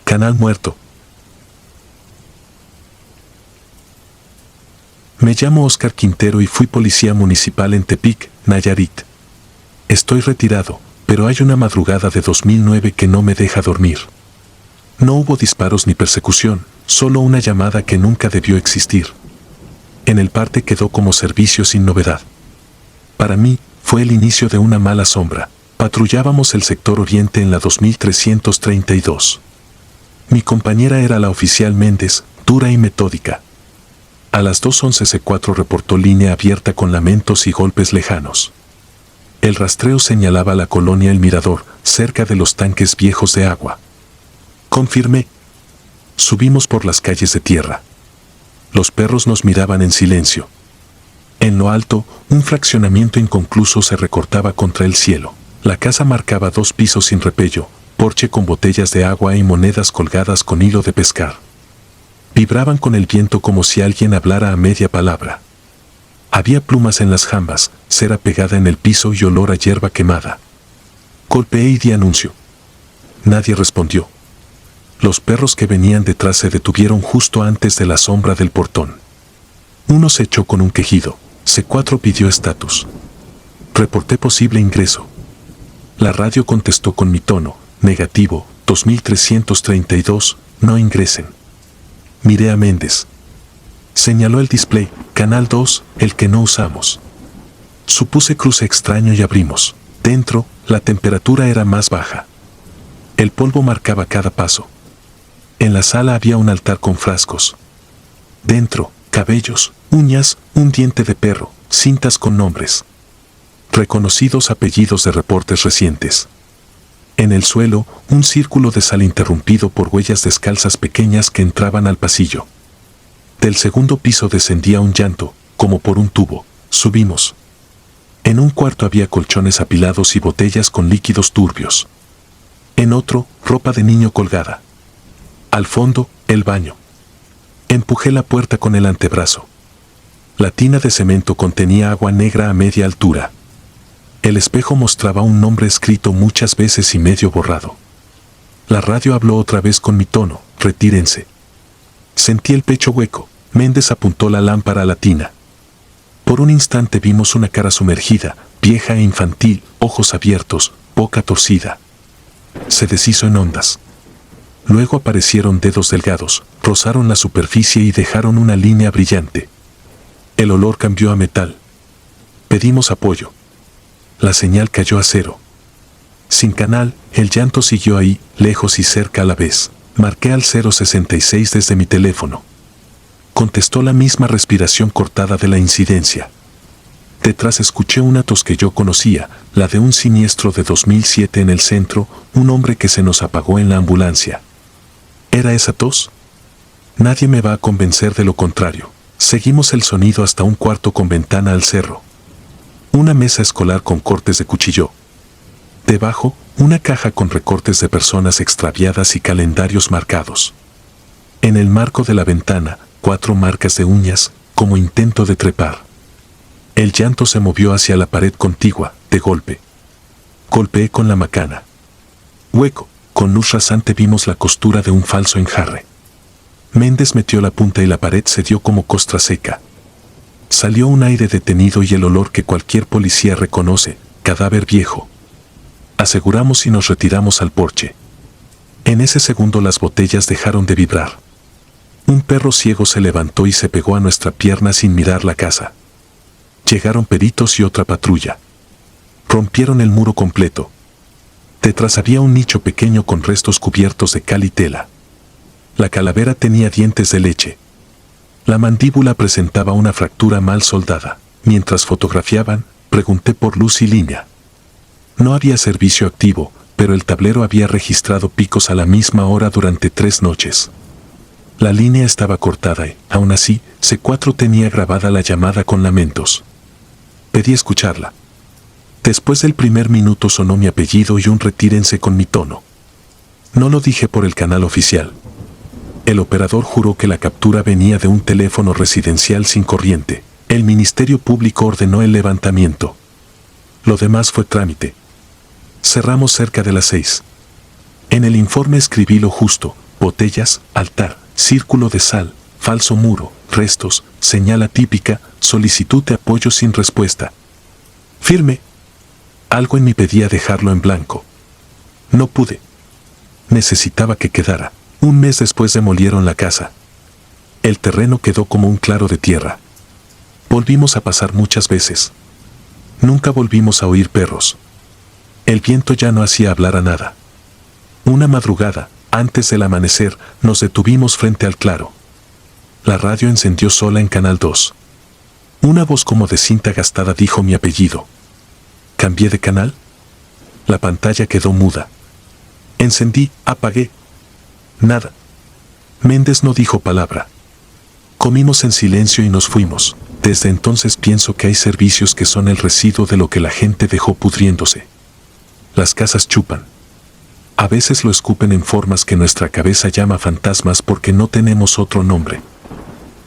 Canal muerto. Me llamo Oscar Quintero y fui policía municipal en Tepic, Nayarit. Estoy retirado, pero hay una madrugada de 2009 que no me deja dormir. No hubo disparos ni persecución, solo una llamada que nunca debió existir. En el parte quedó como servicio sin novedad. Para mí, fue el inicio de una mala sombra. Patrullábamos el sector oriente en la 2332. Mi compañera era la oficial Méndez, dura y metódica. A las 2:11 C4 reportó línea abierta con lamentos y golpes lejanos. El rastreo señalaba la colonia El Mirador, cerca de los tanques viejos de agua. Confirmé. Subimos por las calles de tierra. Los perros nos miraban en silencio. En lo alto, un fraccionamiento inconcluso se recortaba contra el cielo. La casa marcaba 2 pisos sin repello, porche con botellas de agua y monedas colgadas con hilo de pescar. Vibraban con el viento como si alguien hablara a media palabra. Había plumas en las jambas, cera pegada en el piso y olor a hierba quemada. Golpeé y di anuncio. Nadie respondió. Los perros que venían detrás se detuvieron justo antes de la sombra del portón. Uno se echó con un quejido. C4 pidió estatus. Reporté posible ingreso. La radio contestó con mi tono, negativo, 2332, no ingresen. Miré a Méndez. Señaló el display, canal 2, el que no usamos. Supuse cruce extraño y abrimos. Dentro, la temperatura era más baja. El polvo marcaba cada paso. En la sala había un altar con frascos. Dentro, cabellos, uñas, un diente de perro, cintas con nombres. Reconocidos apellidos de reportes recientes. En el suelo, un círculo de sal interrumpido por huellas descalzas pequeñas que entraban al pasillo. Del segundo piso descendía un llanto, como por un tubo. Subimos. En un cuarto había colchones apilados y botellas con líquidos turbios. En otro, ropa de niño colgada. Al fondo, el baño. Empujé la puerta con el antebrazo. La tina de cemento contenía agua negra a media altura. El espejo mostraba un nombre escrito muchas veces y medio borrado. La radio habló otra vez con mi tono, retírense. Sentí el pecho hueco. Méndez apuntó la lámpara a la tina. Por un instante vimos una cara sumergida, vieja e infantil, ojos abiertos, boca torcida. Se deshizo en ondas. Luego aparecieron dedos delgados, rozaron la superficie y dejaron una línea brillante. El olor cambió a metal. Pedimos apoyo. La señal cayó a cero. Sin canal, el llanto siguió ahí, lejos y cerca a la vez. Marqué al 066 desde mi teléfono. Contestó la misma respiración cortada de la incidencia. Detrás escuché una tos que yo conocía, la de un siniestro de 2007 en el centro, un hombre que se nos apagó en la ambulancia. ¿Era esa tos? Nadie me va a convencer de lo contrario. Seguimos el sonido hasta un cuarto con ventana al cerro. Una mesa escolar con cortes de cuchillo. Debajo, una caja con recortes de personas extraviadas y calendarios marcados. En el marco de la ventana, 4 marcas de uñas, como intento de trepar. El llanto se movió hacia la pared contigua, de golpe. Golpeé con la macana. Hueco. Con luz rasante vimos la costura de un falso enjarre. Méndez metió la punta y la pared se dio como costra seca. Salió un aire detenido y el olor que cualquier policía reconoce, cadáver viejo. Aseguramos y nos retiramos al porche. En ese segundo las botellas dejaron de vibrar. Un perro ciego se levantó y se pegó a nuestra pierna sin mirar la casa. Llegaron peritos y otra patrulla. Rompieron el muro completo. Detrás había un nicho pequeño con restos cubiertos de cal y tela. La calavera tenía dientes de leche. La mandíbula presentaba una fractura mal soldada. Mientras fotografiaban, pregunté por luz y línea. No había servicio activo, pero el tablero había registrado picos a la misma hora durante 3 noches. La línea estaba cortada y, aún así, C4 tenía grabada la llamada con lamentos. Pedí escucharla. Después del primer minuto sonó mi apellido y un retírense con mi tono. No lo dije por el canal oficial. El operador juró que la captura venía de un teléfono residencial sin corriente. El Ministerio Público ordenó el levantamiento. Lo demás fue trámite. Cerramos cerca de las 6. En el informe escribí lo justo, botellas, altar, círculo de sal, falso muro, restos, señal atípica, solicitud de apoyo sin respuesta. Firme. Algo en mí pedía dejarlo en blanco. No pude. Necesitaba que quedara. Un mes después demolieron la casa. El terreno quedó como un claro de tierra. Volvimos a pasar muchas veces. Nunca volvimos a oír perros. El viento ya no hacía hablar a nada. Una madrugada, antes del amanecer, nos detuvimos frente al claro. La radio encendió sola en Canal 2. Una voz como de cinta gastada dijo mi apellido. ¿Cambié de canal? La pantalla quedó muda. Encendí, apagué. Nada. Méndez no dijo palabra. Comimos en silencio y nos fuimos. Desde entonces pienso que hay servicios que son el residuo de lo que la gente dejó pudriéndose. Las casas chupan. A veces lo escupen en formas que nuestra cabeza llama fantasmas porque no tenemos otro nombre.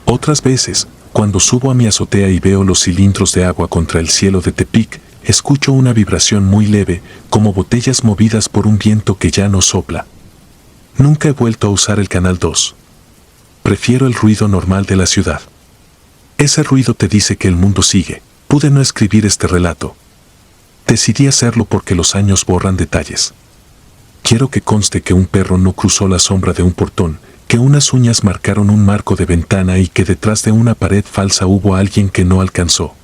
Otras veces, cuando subo a mi azotea y veo los cilindros de agua contra el cielo de Tepic, escucho una vibración muy leve, como botellas movidas por un viento que ya no sopla. Nunca he vuelto a usar el Canal 2. Prefiero el ruido normal de la ciudad. Ese ruido te dice que el mundo sigue. Pude no escribir este relato. Decidí hacerlo porque los años borran detalles. Quiero que conste que un perro no cruzó la sombra de un portón, que unas uñas marcaron un marco de ventana y que detrás de una pared falsa hubo alguien que no alcanzó.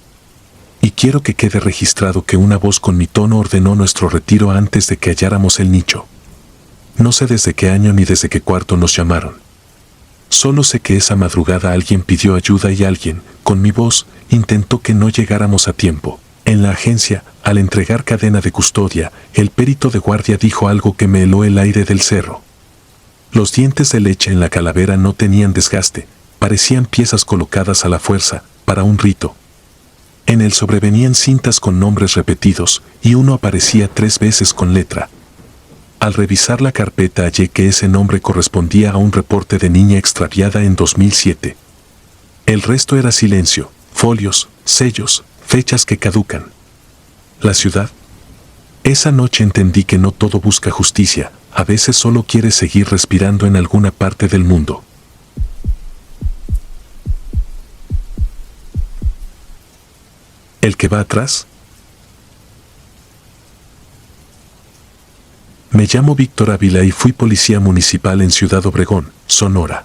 Y quiero que quede registrado que una voz con mi tono ordenó nuestro retiro antes de que halláramos el nicho. No sé desde qué año ni desde qué cuarto nos llamaron. Solo sé que esa madrugada alguien pidió ayuda y alguien, con mi voz, intentó que no llegáramos a tiempo. En la agencia, al entregar cadena de custodia, el perito de guardia dijo algo que me heló el aire del cerro. Los dientes de leche en la calavera no tenían desgaste, parecían piezas colocadas a la fuerza, para un rito. En el sobre venían cintas con nombres repetidos, y uno aparecía 3 veces con letra. Al revisar la carpeta hallé que ese nombre correspondía a un reporte de niña extraviada en 2007. El resto era silencio, folios, sellos, fechas que caducan. La ciudad. Esa noche entendí que no todo busca justicia, a veces solo quiere seguir respirando en alguna parte del mundo. ¿El que va atrás? Me llamo Víctor Ávila y fui policía municipal en Ciudad Obregón, Sonora.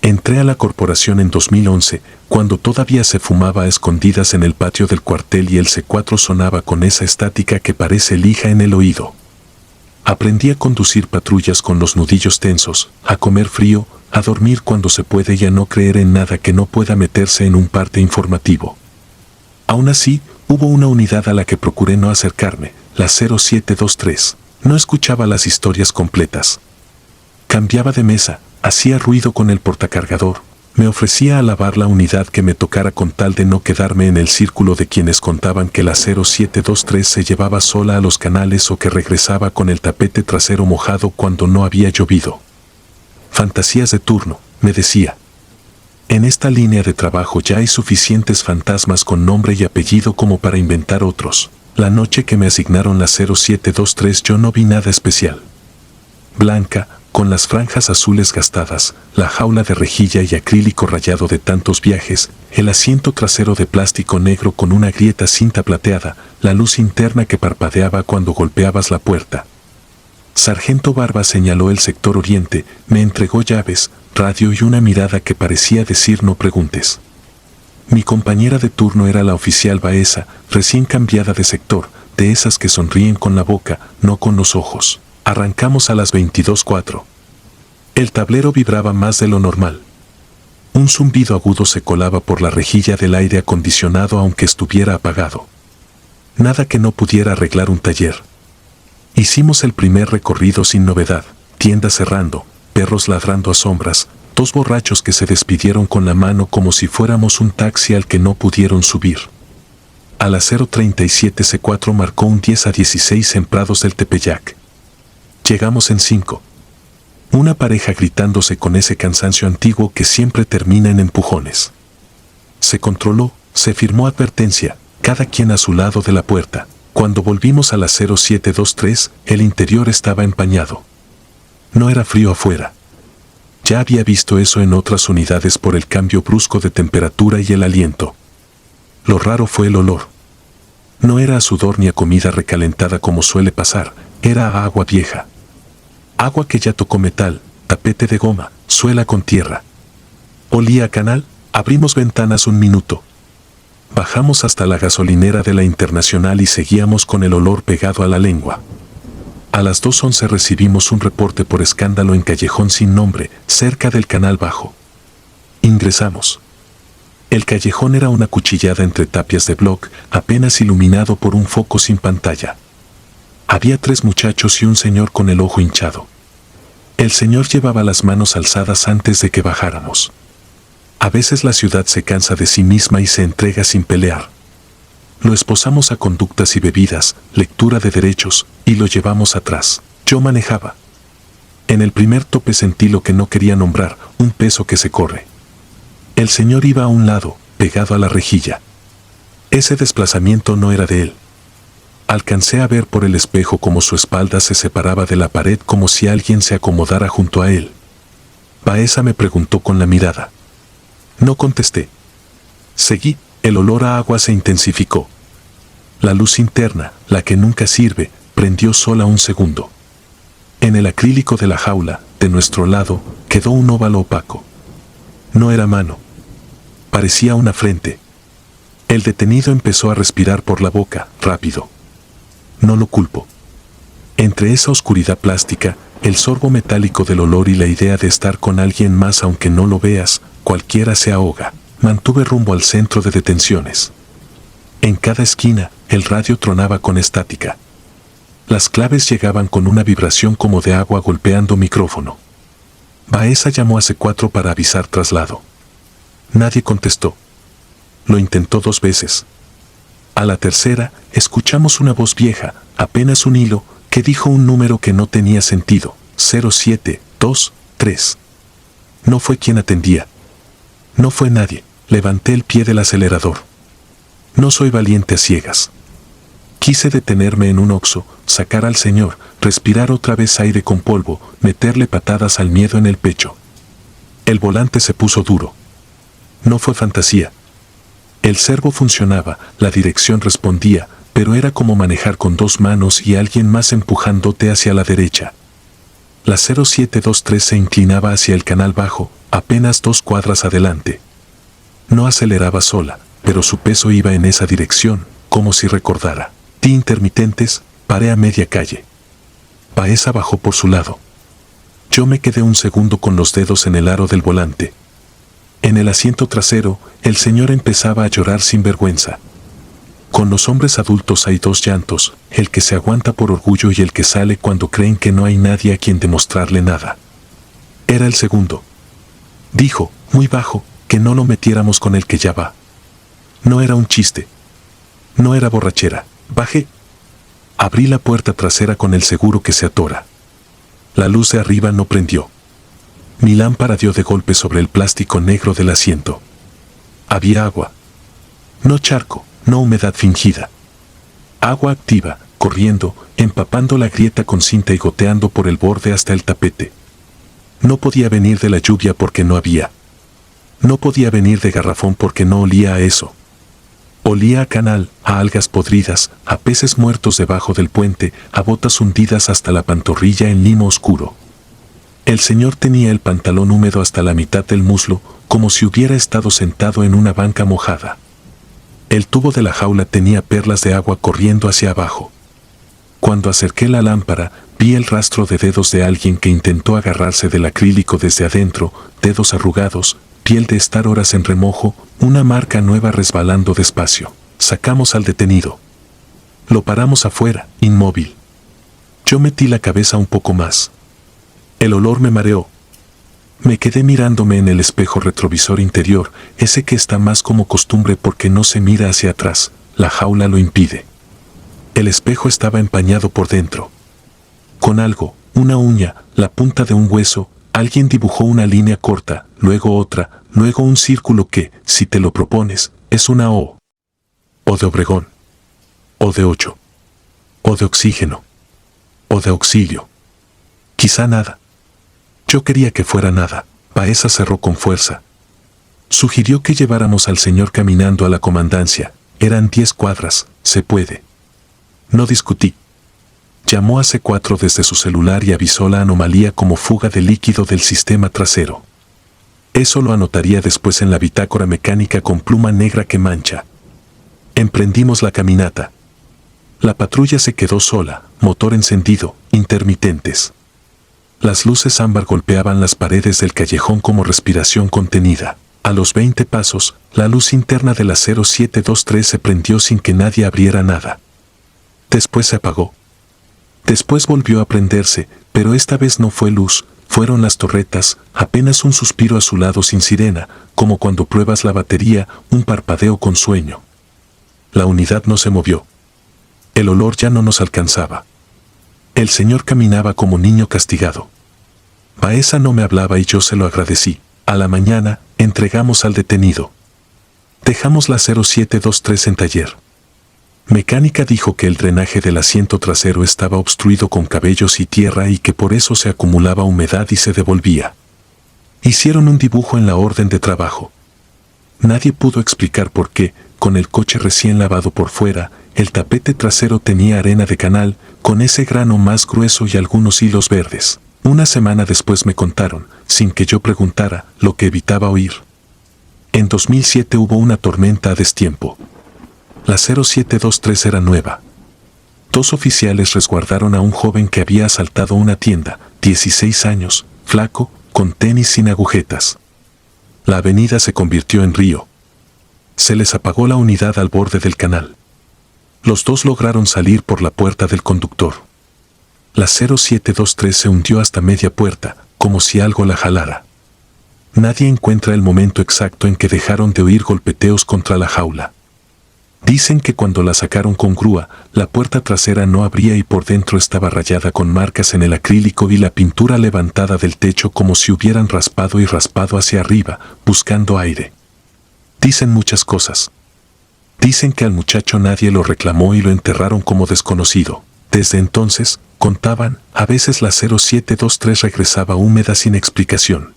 Entré a la corporación en 2011, cuando todavía se fumaba a escondidas en el patio del cuartel y el C4 sonaba con esa estática que parece lija en el oído. Aprendí a conducir patrullas con los nudillos tensos, a comer frío, a dormir cuando se puede y a no creer en nada que no pueda meterse en un parte informativo. Aún así, hubo una unidad a la que procuré no acercarme, la 0723. No escuchaba las historias completas. Cambiaba de mesa, hacía ruido con el portacargador, me ofrecía a lavar la unidad que me tocara con tal de no quedarme en el círculo de quienes contaban que la 0723 se llevaba sola a los canales o que regresaba con el tapete trasero mojado cuando no había llovido. Fantasías de turno, me decía. En esta línea de trabajo ya hay suficientes fantasmas con nombre y apellido como para inventar otros. La noche que me asignaron la 0723 yo no vi nada especial. Blanca, con las franjas azules gastadas, la jaula de rejilla y acrílico rayado de tantos viajes, el asiento trasero de plástico negro con una grieta cinta plateada, la luz interna que parpadeaba cuando golpeabas la puerta. Sargento Barba señaló el sector oriente, me entregó llaves, radio y una mirada que parecía decir no preguntes. Mi compañera de turno era la oficial Baeza, recién cambiada de sector, de esas que sonríen con la boca, no con los ojos. Arrancamos a las 22:04. El tablero vibraba más de lo normal. Un zumbido agudo se colaba por la rejilla del aire acondicionado aunque estuviera apagado. Nada que no pudiera arreglar un taller. Hicimos el primer recorrido sin novedad, tiendas cerrando, perros ladrando a sombras, 2 borrachos que se despidieron con la mano como si fuéramos un taxi al que no pudieron subir. A las 0:37 C4 marcó un 10-16 en Prados del Tepeyac. Llegamos en 5. Una pareja gritándose con ese cansancio antiguo que siempre termina en empujones. Se controló, se firmó advertencia, cada quien a su lado de la puerta. Cuando volvimos a la 0723, el interior estaba empañado. No era frío afuera, Ya había visto eso en otras unidades por el cambio brusco de temperatura y el aliento. Lo raro fue el olor. No era a sudor ni a comida recalentada como suele pasar, era a agua vieja. Agua que ya tocó metal, tapete de goma, suela con tierra. Olía a canal, abrimos ventanas un minuto. Bajamos hasta la gasolinera de la Internacional y seguíamos con el olor pegado a la lengua. A las 2:11 recibimos un reporte por escándalo en Callejón Sin Nombre, cerca del Canal Bajo. Ingresamos. El callejón era una cuchillada entre tapias de bloc, apenas iluminado por un foco sin pantalla. Había 3 muchachos y un señor con el ojo hinchado. El señor llevaba las manos alzadas antes de que bajáramos. A veces la ciudad se cansa de sí misma y se entrega sin pelear. Lo esposamos a conductas y bebidas, lectura de derechos, y lo llevamos atrás. Yo manejaba. En el primer tope sentí lo que no quería nombrar, un peso que se corre. El señor iba a un lado, pegado a la rejilla. Ese desplazamiento no era de él. Alcancé a ver por el espejo cómo su espalda se separaba de la pared como si alguien se acomodara junto a él. Baeza me preguntó con la mirada. No contesté. Seguí, el olor a agua se intensificó. La luz interna, la que nunca sirve, prendió sola un segundo. En el acrílico de la jaula, de nuestro lado, quedó un óvalo opaco. No era mano. Parecía una frente. El detenido empezó a respirar por la boca, rápido. No lo culpo. Entre esa oscuridad plástica, el sorbo metálico del olor y la idea de estar con alguien más aunque no lo veas, cualquiera se ahoga. Mantuve rumbo al centro de detenciones. En cada esquina, el radio tronaba con estática. Las claves llegaban con una vibración como de agua golpeando micrófono. Baeza llamó a C4 para avisar traslado. Nadie contestó. Lo intentó 2 veces. A la tercera, escuchamos una voz vieja, apenas un hilo, que dijo un número que no tenía sentido, 0723. No fue quien atendía. No fue nadie. Levanté el pie del acelerador. No soy valiente a ciegas. Quise detenerme en un oxxo, sacar al señor, respirar otra vez aire con polvo, meterle patadas al miedo en el pecho. El volante se puso duro. No fue fantasía. El servo funcionaba, la dirección respondía, pero era como manejar con 2 manos y alguien más empujándote hacia la derecha. La 0723 se inclinaba hacia el Canal Bajo, apenas 2 cuadras adelante. No aceleraba sola, pero su peso iba en esa dirección, como si recordara. Di intermitentes, paré a media calle. Baeza bajó por su lado. Yo me quedé un segundo con los dedos en el aro del volante. En el asiento trasero, el señor empezaba a llorar sin vergüenza. Con los hombres adultos hay 2 llantos, el que se aguanta por orgullo y el que sale cuando creen que no hay nadie a quien demostrarle nada. Era el segundo. Dijo, muy bajo, que no lo metiéramos con el que ya va. No era un chiste. No era borrachera. Bajé. Abrí la puerta trasera con el seguro que se atora. La luz de arriba no prendió. Mi lámpara dio de golpe sobre el plástico negro del asiento. Había agua. No charco, no humedad fingida. Agua activa, corriendo, empapando la grieta con cinta y goteando por el borde hasta el tapete. No podía venir de la lluvia porque no había. No podía venir de garrafón porque no olía a eso. Olía a canal, a algas podridas, a peces muertos debajo del puente, a botas hundidas hasta la pantorrilla en limo oscuro. El señor tenía el pantalón húmedo hasta la mitad del muslo, como si hubiera estado sentado en una banca mojada. El tubo de la jaula tenía perlas de agua corriendo hacia abajo. Cuando acerqué la lámpara, vi el rastro de dedos de alguien que intentó agarrarse del acrílico desde adentro, dedos arrugados, piel de estar horas en remojo, una marca nueva resbalando despacio. Sacamos al detenido. Lo paramos afuera, inmóvil. Yo metí la cabeza un poco más. El olor me mareó. Me quedé mirándome en el espejo retrovisor interior, ese que está más como costumbre porque no se mira hacia atrás, la jaula lo impide. El espejo estaba empañado por dentro. Con algo, una uña, la punta de un hueso, alguien dibujó una línea corta, luego otra, luego un círculo que, si te lo propones, es una O. O de Obregón. O de 8. O de oxígeno. O de auxilio. Quizá nada. Yo quería que fuera nada. Baeza cerró con fuerza. Sugirió que lleváramos al señor caminando a la comandancia. Eran 10 cuadras, se puede. No discutí. Llamó a C4 desde su celular y avisó la anomalía como fuga de líquido del sistema trasero. Eso lo anotaría después en la bitácora mecánica con pluma negra que mancha. Emprendimos la caminata. La patrulla se quedó sola, motor encendido, intermitentes. Las luces ámbar golpeaban las paredes del callejón como respiración contenida. A los 20 pasos, la luz interna de la 0723 se prendió sin que nadie abriera nada. Después se apagó. Después volvió a prenderse, pero esta vez no fue luz, fueron las torretas, apenas un suspiro azulado sin sirena, como cuando pruebas la batería, un parpadeo con sueño. La unidad no se movió. El olor ya no nos alcanzaba. El señor caminaba como niño castigado. Baeza no me hablaba y yo se lo agradecí. A la mañana, entregamos al detenido. Dejamos la 0723 en taller. Mecánica dijo que el drenaje del asiento trasero estaba obstruido con cabellos y tierra y que por eso se acumulaba humedad y se devolvía. Hicieron un dibujo en la orden de trabajo. Nadie pudo explicar por qué, con el coche recién lavado por fuera, el tapete trasero tenía arena de canal, con ese grano más grueso y algunos hilos verdes. Una semana después me contaron, sin que yo preguntara, lo que evitaba oír. En 2007 hubo una tormenta a destiempo. La 0723 era nueva. 2 oficiales resguardaron a un joven que había asaltado una tienda, 16 años, flaco, con tenis sin agujetas. La avenida se convirtió en río. Se les apagó la unidad al borde del canal. Los 2 lograron salir por la puerta del conductor. La 0723 se hundió hasta media puerta, como si algo la jalara. Nadie encuentra el momento exacto en que dejaron de oír golpeteos contra la jaula. Dicen que cuando la sacaron con grúa, la puerta trasera no abría y por dentro estaba rayada con marcas en el acrílico y la pintura levantada del techo como si hubieran raspado y raspado hacia arriba, buscando aire. Dicen muchas cosas. Dicen que al muchacho nadie lo reclamó y lo enterraron como desconocido. Desde entonces, contaban, a veces la 0723 regresaba húmeda sin explicación.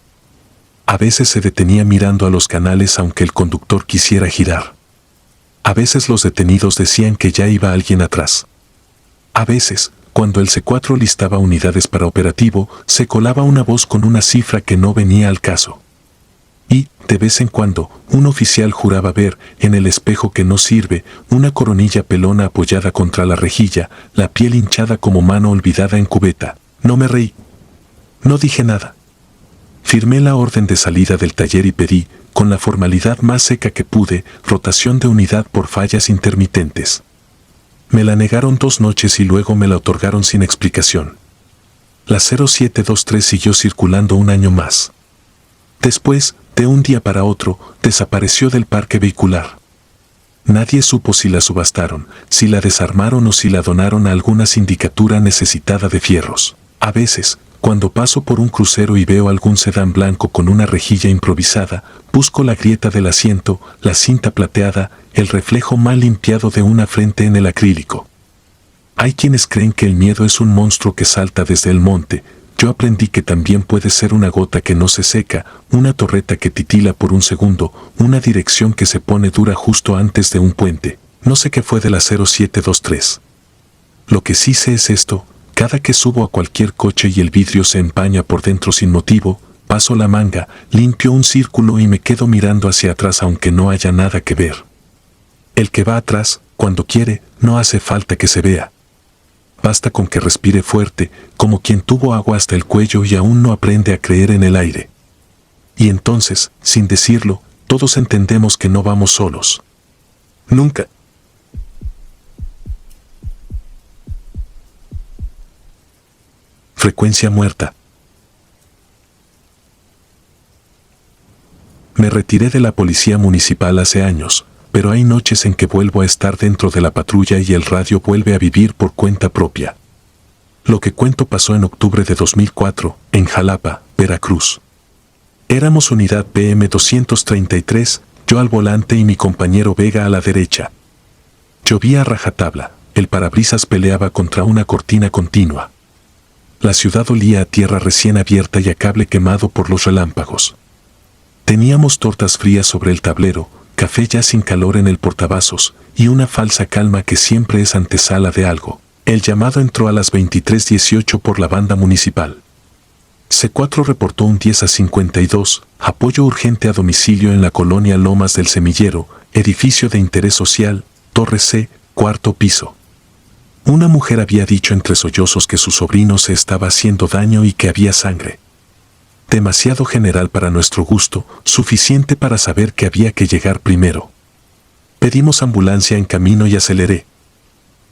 A veces se detenía mirando a los canales aunque el conductor quisiera girar. A veces los detenidos decían que ya iba alguien atrás. A veces, cuando el C4 listaba unidades para operativo, se colaba una voz con una cifra que no venía al caso. Y, de vez en cuando, un oficial juraba ver, en el espejo que no sirve, una coronilla pelona apoyada contra la rejilla, la piel hinchada como mano olvidada en cubeta. No me reí. No dije nada. Firmé la orden de salida del taller y pedí, con la formalidad más seca que pude, rotación de unidad por fallas intermitentes. Me la negaron 2 noches y luego me la otorgaron sin explicación. La 0723 siguió circulando un año más. Después, de un día para otro, desapareció del parque vehicular. Nadie supo si la subastaron, si la desarmaron o si la donaron a alguna sindicatura necesitada de fierros. A veces, cuando paso por un crucero y veo algún sedán blanco con una rejilla improvisada, busco la grieta del asiento, la cinta plateada, el reflejo mal limpiado de una frente en el acrílico. Hay quienes creen que el miedo es un monstruo que salta desde el monte. Yo aprendí que también puede ser una gota que no se seca, una torreta que titila por un segundo, una dirección que se pone dura justo antes de un puente. No sé qué fue de la 0723. Lo que sí sé es esto. Cada que subo a cualquier coche y el vidrio se empaña por dentro sin motivo, paso la manga, limpio un círculo y me quedo mirando hacia atrás aunque no haya nada que ver. El que va atrás, cuando quiere, no hace falta que se vea. Basta con que respire fuerte, como quien tuvo agua hasta el cuello y aún no aprende a creer en el aire. Y entonces, sin decirlo, todos entendemos que no vamos solos. Nunca. Frecuencia muerta. Me retiré de la policía municipal hace años, pero hay noches en que vuelvo a estar dentro de la patrulla y el radio vuelve a vivir por cuenta propia. Lo que cuento pasó en octubre de 2004, en Jalapa, Veracruz. Éramos unidad PM 233, yo al volante y mi compañero Vega a la derecha. Llovía a rajatabla, el parabrisas peleaba contra una cortina continua. La ciudad olía a tierra recién abierta y a cable quemado por los relámpagos. Teníamos tortas frías sobre el tablero, café ya sin calor en el portavasos, y una falsa calma que siempre es antesala de algo. El llamado entró a las 23:18 por la banda municipal. C4 reportó un 10:52, apoyo urgente a domicilio en la colonia Lomas del Semillero, edificio de interés social, Torre C, cuarto piso. Una mujer había dicho entre sollozos que su sobrino se estaba haciendo daño y que había sangre. Demasiado general para nuestro gusto, suficiente para saber que había que llegar primero. Pedimos ambulancia en camino y aceleré.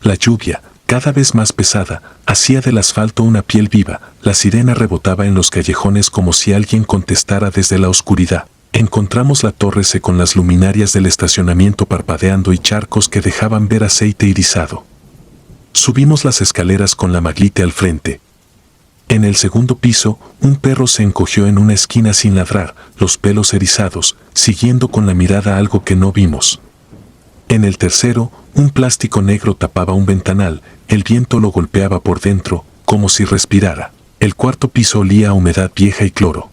La lluvia, cada vez más pesada, hacía del asfalto una piel viva, la sirena rebotaba en los callejones como si alguien contestara desde la oscuridad. Encontramos la Torre C con las luminarias del estacionamiento parpadeando y charcos que dejaban ver aceite irisado. Subimos las escaleras con la Maglite al frente. En el segundo piso, un perro se encogió en una esquina sin ladrar, los pelos erizados, siguiendo con la mirada algo que no vimos. En el tercero, un plástico negro tapaba un ventanal, el viento lo golpeaba por dentro, como si respirara. El cuarto piso olía a humedad vieja y cloro.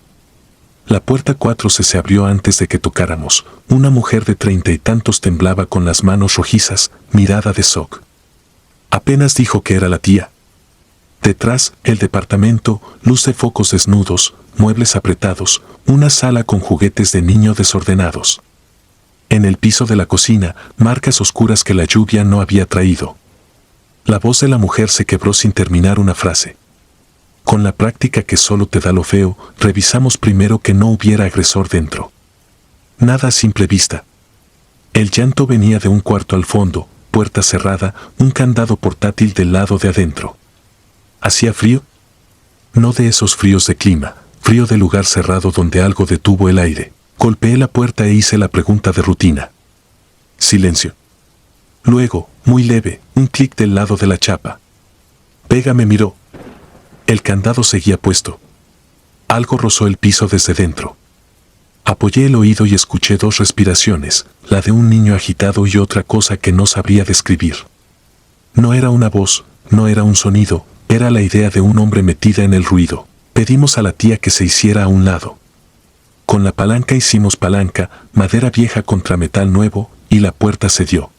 La puerta 4 se abrió antes de que tocáramos. Una mujer de 30 y tantos temblaba con las manos rojizas, mirada de shock. Apenas dijo que era la tía. Detrás, el departamento, luz de focos desnudos, muebles apretados, una sala con juguetes de niño desordenados. En el piso de la cocina, marcas oscuras que la lluvia no había traído. La voz de la mujer se quebró sin terminar una frase. Con la práctica que solo te da lo feo, revisamos primero que no hubiera agresor dentro. Nada a simple vista. El llanto venía de un cuarto al fondo, puerta cerrada, un candado portátil del lado de adentro. ¿Hacía frío? No de esos fríos de clima, frío de lugar cerrado donde algo detuvo el aire. Golpeé la puerta e hice la pregunta de rutina. Silencio. Luego, muy leve, un clic del lado de la chapa. Vega me miró. El candado seguía puesto. Algo rozó el piso desde dentro. Apoyé el oído y escuché dos respiraciones, la de un niño agitado y otra cosa que no sabría describir. No era una voz, no era un sonido, era la idea de un hombre metida en el ruido. Pedimos a la tía que se hiciera a un lado. Con la palanca hicimos palanca, madera vieja contra metal nuevo, y la puerta cedió.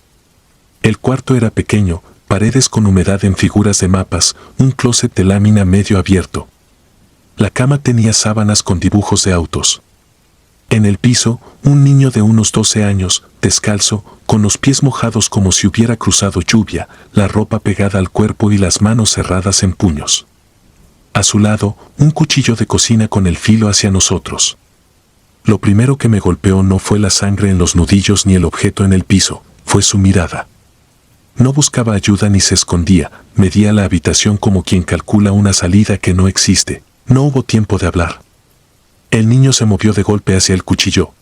El cuarto era pequeño, paredes con humedad en figuras de mapas, un closet de lámina medio abierto. La cama tenía sábanas con dibujos de autos. En el piso, un niño de unos 12 años, descalzo, con los pies mojados como si hubiera cruzado lluvia, la ropa pegada al cuerpo y las manos cerradas en puños. A su lado, un cuchillo de cocina con el filo hacia nosotros. Lo primero que me golpeó no fue la sangre en los nudillos ni el objeto en el piso, fue su mirada. No buscaba ayuda ni se escondía, medía la habitación como quien calcula una salida que no existe. No hubo tiempo de hablar. El niño se movió de golpe hacia el cuchillo.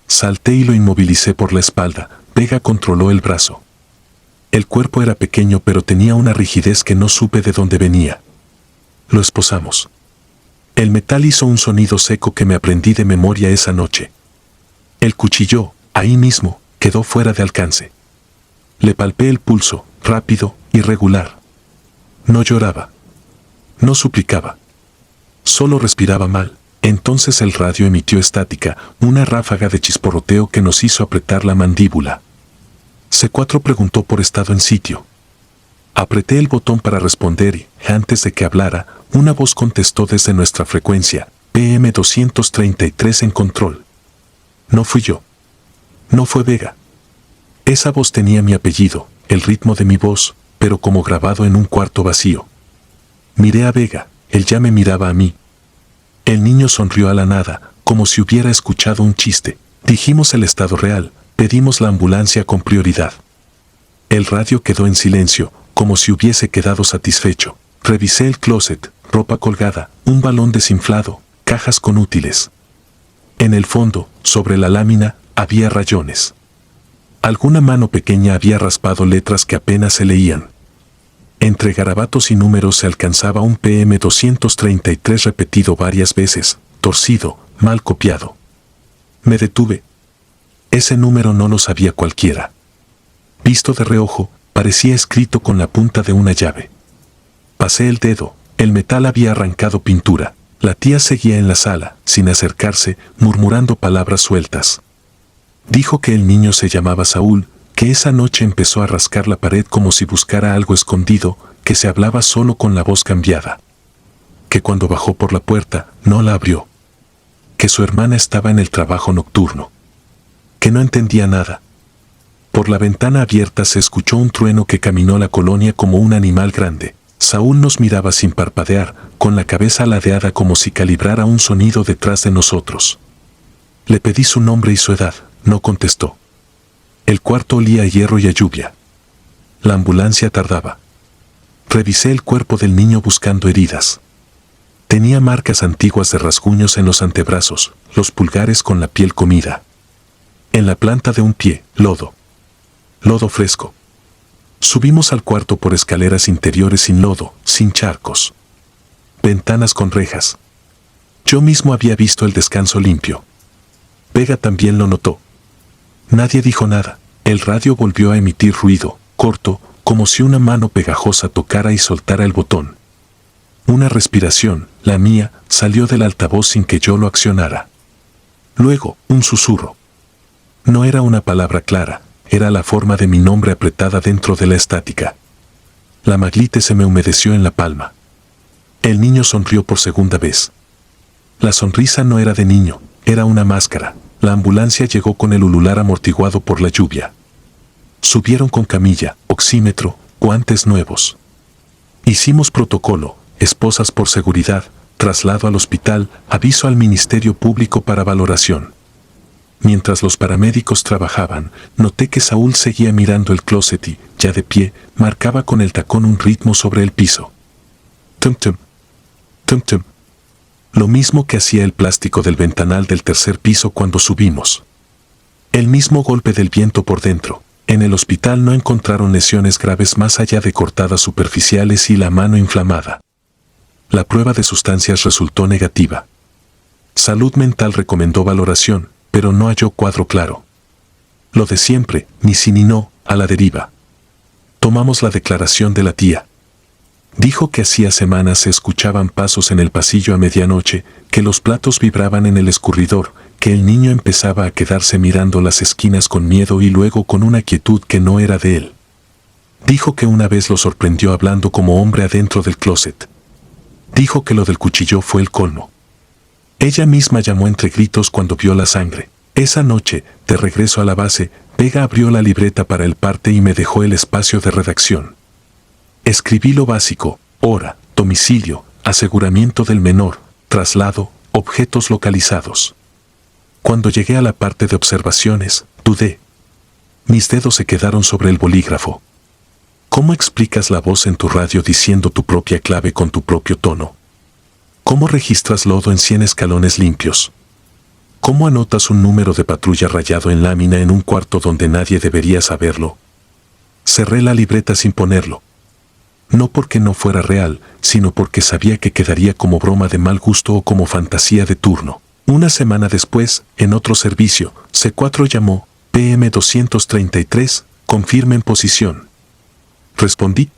Salté y lo inmovilicé por la espalda. Vega controló el brazo. El cuerpo era pequeño pero tenía una rigidez que no supe de dónde venía. Lo esposamos. El metal hizo un sonido seco que me aprendí de memoria esa noche. El cuchillo, ahí mismo, quedó fuera de alcance. Le palpé el pulso, rápido, irregular. No lloraba. No suplicaba. Solo respiraba mal. Entonces el radio emitió estática, una ráfaga de chisporroteo que nos hizo apretar la mandíbula. C4 preguntó por estado en sitio. Apreté el botón para responder y, antes de que hablara, una voz contestó desde nuestra frecuencia, PM 233 en control. No fui yo. No fue Vega. Esa voz tenía mi apellido, el ritmo de mi voz, pero como grabado en un cuarto vacío. Miré a Vega, él ya me miraba a mí. El niño sonrió a la nada, como si hubiera escuchado un chiste. Dijimos el estado real, pedimos la ambulancia con prioridad. El radio quedó en silencio, como si hubiese quedado satisfecho. Revisé el closet, ropa colgada, un balón desinflado, cajas con útiles. En el fondo, sobre la lámina, había rayones. Alguna mano pequeña había raspado letras que apenas se leían. Entre garabatos y números se alcanzaba un PM 233 repetido varias veces, torcido, mal copiado. Me detuve. Ese número no lo sabía cualquiera. Visto de reojo, parecía escrito con la punta de una llave. Pasé el dedo, El metal había arrancado pintura. La tía seguía en la sala, sin acercarse, murmurando palabras sueltas. Dijo que el niño se llamaba Saúl, que esa noche empezó a rascar la pared como si buscara algo escondido, que se hablaba solo con la voz cambiada. Que cuando bajó por la puerta, no la abrió. Que su hermana estaba en el trabajo nocturno. Que no entendía nada. Por la ventana abierta se escuchó un trueno que caminó la colonia como un animal grande. Saúl nos miraba sin parpadear, con la cabeza ladeada como si calibrara un sonido detrás de nosotros. Le pedí su nombre y su edad, no contestó. El cuarto olía a hierro y a lluvia. La ambulancia tardaba. Revisé el cuerpo del niño buscando heridas. Tenía marcas antiguas de rasguños en los antebrazos, los pulgares con la piel comida. En la planta de un pie, lodo. Lodo fresco. Subimos al cuarto por escaleras interiores sin lodo, sin charcos. Ventanas con rejas. Yo mismo había visto el descanso limpio. Vega también lo notó. Nadie dijo nada. El radio volvió a emitir ruido, corto, como si una mano pegajosa tocara y soltara el botón. Una respiración, la mía, salió del altavoz sin que yo lo accionara. Luego, un susurro. No era una palabra clara. Era la forma de mi nombre apretada dentro de la estática. La maglite se me humedeció en la palma. El niño sonrió por segunda vez. La sonrisa no era de niño, era una máscara. La ambulancia llegó con el ulular amortiguado por la lluvia. Subieron con camilla, oxímetro, guantes nuevos. Hicimos protocolo, esposas por seguridad, traslado al hospital, aviso al Ministerio Público para valoración. Mientras los paramédicos trabajaban, noté que Saúl seguía mirando el closet y, ya de pie, marcaba con el tacón un ritmo sobre el piso. Tum tum. Tum tum. Lo mismo que hacía el plástico del ventanal del tercer piso cuando subimos. El mismo golpe del viento por dentro. En el hospital no encontraron lesiones graves más allá de cortadas superficiales y la mano inflamada. La prueba de sustancias resultó negativa. Salud Mental recomendó valoración, pero no halló cuadro claro. Lo de siempre, ni sí ni no, a la deriva. Tomamos la declaración de la tía. Dijo que hacía semanas se escuchaban pasos en el pasillo a medianoche, que los platos vibraban en el escurridor, que el niño empezaba a quedarse mirando las esquinas con miedo y luego con una quietud que no era de él. Dijo que una vez lo sorprendió hablando como hombre adentro del closet. Dijo que lo del cuchillo fue el colmo. Ella misma llamó entre gritos cuando vio la sangre. Esa noche, de regreso a la base, Vega abrió la libreta para el parte y me dejó el espacio de redacción. Escribí lo básico: hora, domicilio, aseguramiento del menor, traslado, objetos localizados. Cuando llegué a la parte de observaciones, dudé. Mis dedos se quedaron sobre el bolígrafo. ¿Cómo explicas la voz en tu radio diciendo tu propia clave con tu propio tono? ¿Cómo registras lodo en 100 escalones limpios? ¿Cómo anotas un número de patrulla rayado en lámina en un cuarto donde nadie debería saberlo? Cerré la libreta sin ponerlo. No porque no fuera real, sino porque sabía que quedaría como broma de mal gusto o como fantasía de turno. Una semana después, en otro servicio, C4 llamó, PM 233, confirmen posición. Respondí.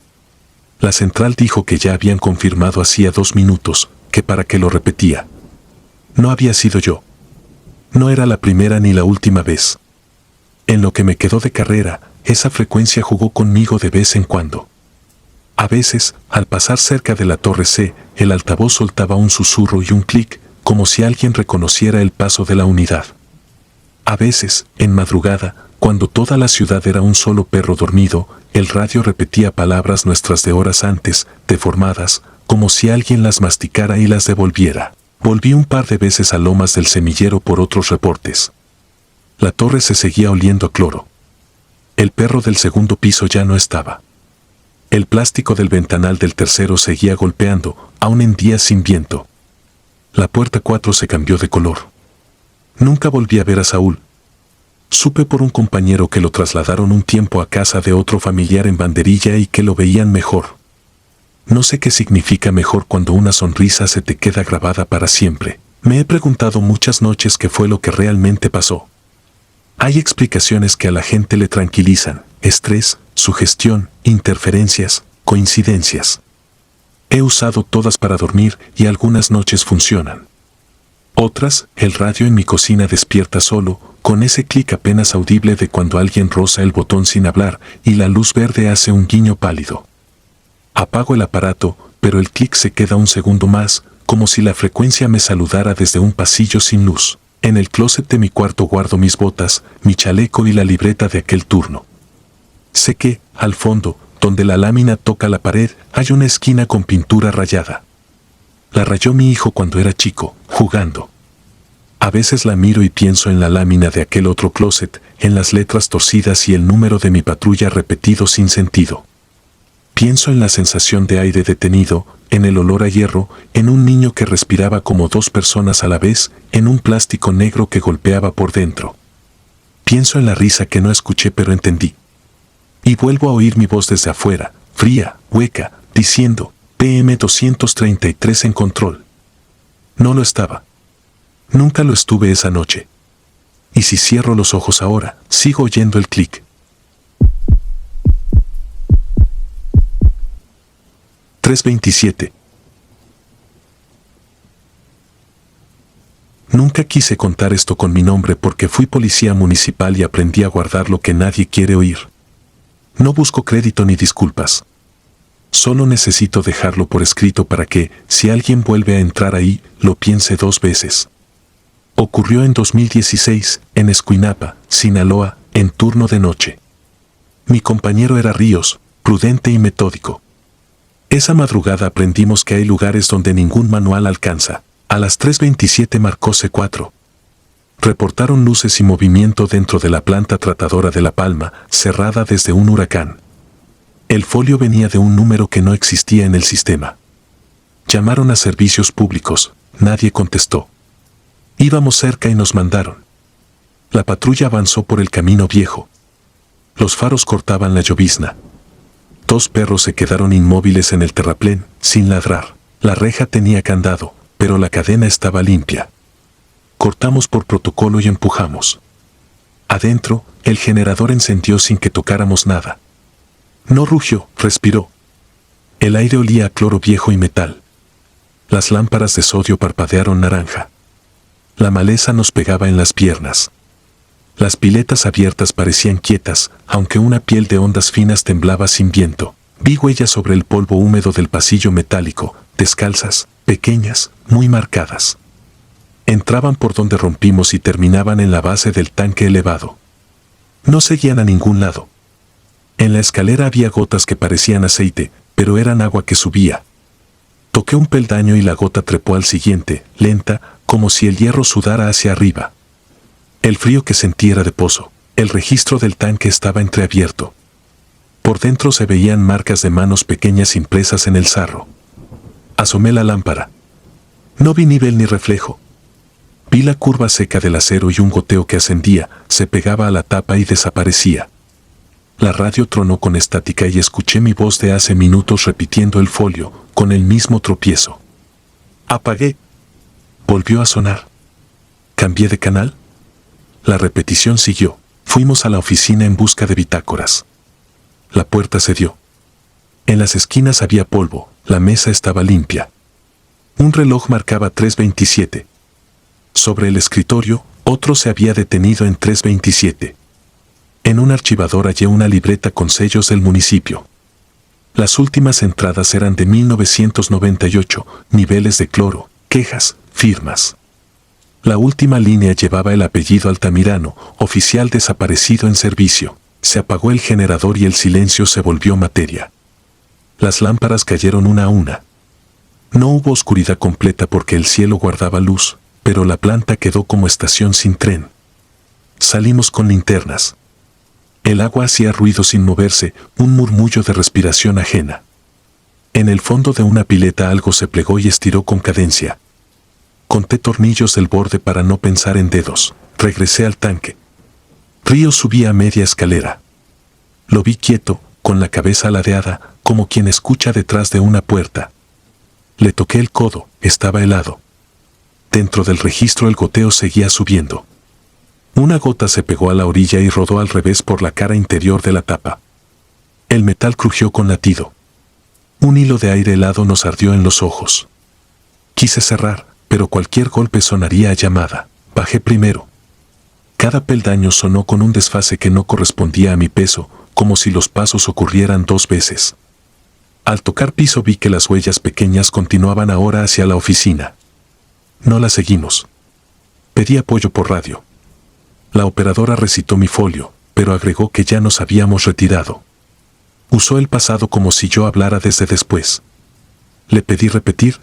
La central dijo que ya habían confirmado hacía 2 minutos, que para qué lo repetía. No había sido yo. No era la primera ni la última vez. En lo que me quedó de carrera, esa frecuencia jugó conmigo de vez en cuando. A veces, al pasar cerca de la torre C, el altavoz soltaba un susurro y un clic, como si alguien reconociera el paso de la unidad. A veces, en madrugada, cuando toda la ciudad era un solo perro dormido, el radio repetía palabras nuestras de horas antes, deformadas, como si alguien las masticara y las devolviera. Volví un par de veces a Lomas del Semillero por otros reportes. La torre se seguía oliendo a cloro. El perro del segundo piso ya no estaba. El plástico del ventanal del tercero seguía golpeando, aún en días sin viento. La puerta 4 se cambió de color. Nunca volví a ver a Saúl. Supe por un compañero que lo trasladaron un tiempo a casa de otro familiar en Banderilla y que lo veían mejor. No sé qué significa mejor cuando una sonrisa se te queda grabada para siempre. Me he preguntado muchas noches qué fue lo que realmente pasó. Hay explicaciones que a la gente le tranquilizan: estrés, sugestión, interferencias, coincidencias. He usado todas para dormir y algunas noches funcionan. Otras, el radio en mi cocina despierta solo, con ese clic apenas audible de cuando alguien roza el botón sin hablar y la luz verde hace un guiño pálido. Apago el aparato, pero el clic se queda un segundo más, como si la frecuencia me saludara desde un pasillo sin luz. En el closet de mi cuarto guardo mis botas, mi chaleco y la libreta de aquel turno. Sé que, al fondo, donde la lámina toca la pared, hay una esquina con pintura rayada. La rayó mi hijo cuando era chico, jugando. A veces la miro y pienso en la lámina de aquel otro closet, en las letras torcidas y el número de mi patrulla repetido sin sentido. Pienso en la sensación de aire detenido, en el olor a hierro, en un niño que respiraba como dos personas a la vez, en un plástico negro que golpeaba por dentro. Pienso en la risa que no escuché pero entendí. Y vuelvo a oír mi voz desde afuera, fría, hueca, diciendo, PM 233 en control. No lo estaba. Nunca lo estuve esa noche. Y si cierro los ojos ahora, sigo oyendo el clic. 327. Nunca quise contar esto con mi nombre porque fui policía municipal y aprendí a guardar lo que nadie quiere oír. No busco crédito ni disculpas. Solo necesito dejarlo por escrito para que, si alguien vuelve a entrar ahí, lo piense dos veces. Ocurrió en 2016, en Escuinapa, Sinaloa, en turno de noche. Mi compañero era Ríos, prudente y metódico. Esa madrugada aprendimos que hay lugares donde ningún manual alcanza. A las 3:27 marcó C4. Reportaron luces y movimiento dentro de la planta tratadora de La Palma, cerrada desde un huracán. El folio venía de un número que no existía en el sistema. Llamaron a servicios públicos, nadie contestó. Íbamos cerca y nos mandaron. La patrulla avanzó por el camino viejo. Los faros cortaban la llovizna. 2 perros se quedaron inmóviles en el terraplén, sin ladrar. La reja tenía candado, pero la cadena estaba limpia. Cortamos por protocolo y empujamos. Adentro, el generador encendió sin que tocáramos nada. No rugió, respiró. El aire olía a cloro viejo y metal. Las lámparas de sodio parpadearon naranja. La maleza nos pegaba en las piernas. Las piletas abiertas parecían quietas, aunque una piel de ondas finas temblaba sin viento. Vi huellas sobre el polvo húmedo del pasillo metálico, descalzas, pequeñas, muy marcadas. Entraban por donde rompimos y terminaban en la base del tanque elevado. No seguían a ningún lado. En la escalera había gotas que parecían aceite, pero eran agua que subía. Toqué un peldaño y la gota trepó al siguiente, lenta, como si el hierro sudara hacia arriba. El frío que sentí era de pozo. El registro del tanque estaba entreabierto. Por dentro se veían marcas de manos pequeñas impresas en el sarro. Asomé la lámpara. No vi nivel ni reflejo. Vi la curva seca del acero y un goteo que ascendía, se pegaba a la tapa y desaparecía. La radio tronó con estática y escuché mi voz de hace minutos repitiendo el folio, con el mismo tropiezo. Apagué. Volvió a sonar. ¿Cambié de canal? La repetición siguió. Fuimos a la oficina en busca de bitácoras. La puerta cedió. En las esquinas había polvo, la mesa estaba limpia. Un reloj marcaba 3:27. Sobre el escritorio, otro se había detenido en 3:27. En un archivador hallé una libreta con sellos del municipio. Las últimas entradas eran de 1998, niveles de cloro, quejas, firmas. La última línea llevaba el apellido Altamirano, oficial desaparecido en servicio. Se apagó el generador y el silencio se volvió materia. Las lámparas cayeron una a una. No hubo oscuridad completa porque el cielo guardaba luz, pero la planta quedó como estación sin tren. Salimos con linternas. El agua hacía ruido sin moverse, un murmullo de respiración ajena. En el fondo de una pileta algo se plegó y estiró con cadencia. Conté tornillos del borde para no pensar en dedos. Regresé al tanque. Ríos subía a media escalera. Lo vi quieto, con la cabeza ladeada, como quien escucha detrás de una puerta. Le toqué el codo, estaba helado. Dentro del registro el goteo seguía subiendo. Una gota se pegó a la orilla y rodó al revés por la cara interior de la tapa. El metal crujió con latido. Un hilo de aire helado nos ardió en los ojos. Quise cerrar, pero cualquier golpe sonaría a llamada. Bajé primero. Cada peldaño sonó con un desfase que no correspondía a mi peso, como si los pasos ocurrieran 2 veces. Al tocar piso vi que las huellas pequeñas continuaban ahora hacia la oficina. No la seguimos. Pedí apoyo por radio. La operadora recitó mi folio, pero agregó que ya nos habíamos retirado. Usó el pasado como si yo hablara desde después. Le pedí repetir.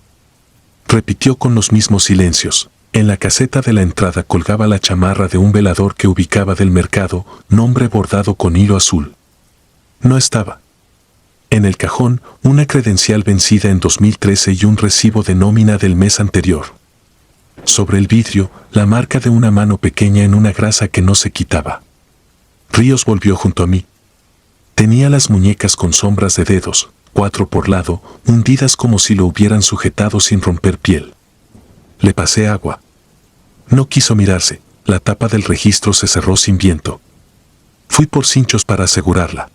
Repitió con los mismos silencios. En la caseta de la entrada colgaba la chamarra de un velador que ubicaba del mercado, nombre bordado con hilo azul. No estaba. En el cajón, una credencial vencida en 2013 y un recibo de nómina del mes anterior. Sobre el vidrio, la marca de una mano pequeña en una grasa que no se quitaba. Ríos volvió junto a mí. Tenía las muñecas con sombras de dedos, 4 por lado, hundidas como si lo hubieran sujetado sin romper piel. Le pasé agua. No quiso mirarse, la tapa del registro se cerró sin viento. Fui por cinchos para asegurarla.